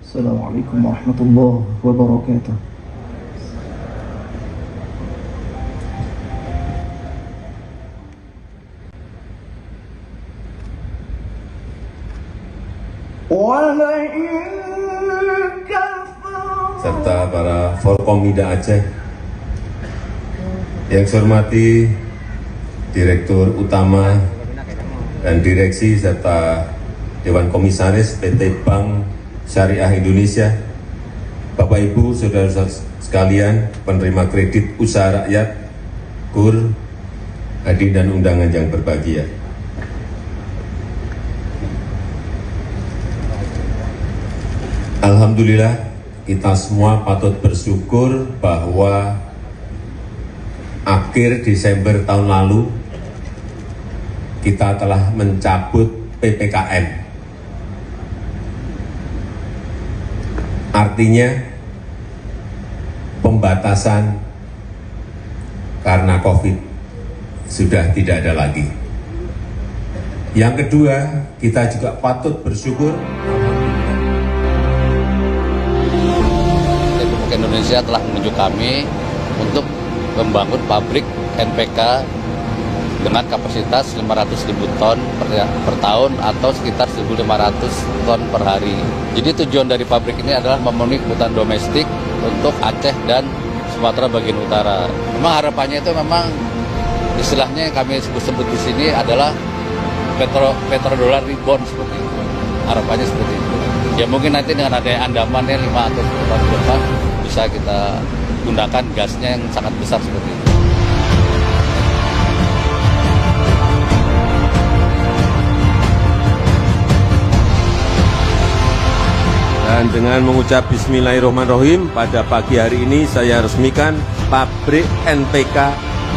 Assalamualaikum warahmatullahi wabarakatuh. Serta para Forkominda Aceh yang saya hormati Direktur Utama dan Direksi serta Dewan Komisaris PT Bank Syariah Indonesia, Bapak Ibu, Saudara-saudara sekalian, penerima kredit usaha rakyat, KUR, hadirin dan undangan yang berbahagia. Alhamdulillah, kita semua patut bersyukur bahwa akhir Desember tahun lalu kita telah mencabut PPKM. Artinya pembatasan karena COVID sudah tidak ada lagi. Yang kedua, kita juga patut bersyukur Republik Indonesia telah menunjuk kami untuk membangun pabrik NPK dengan kapasitas 500.000 ton per tahun atau sekitar 1.500 ton per hari. Jadi tujuan dari pabrik ini adalah memenuhi kebutuhan domestik untuk Aceh dan Sumatera bagian utara. Memang harapannya itu memang istilahnya yang kami sebut di sini adalah petrodollar reborn seperti itu. Harapannya seperti itu. Ya mungkin nanti dengan adanya andamannya 5 atau 10 tahun ke depan bisa kita gunakan gasnya yang sangat besar seperti itu. Dan dengan mengucap Bismillahirrahmanirrahim, pada pagi hari ini saya resmikan pabrik NPK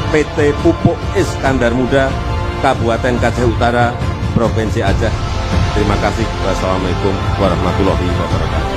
PT Pupuk Iskandar Muda, Kabupaten Aceh Utara, Provinsi Aceh. Terima kasih. Wassalamualaikum warahmatullahi wabarakatuh.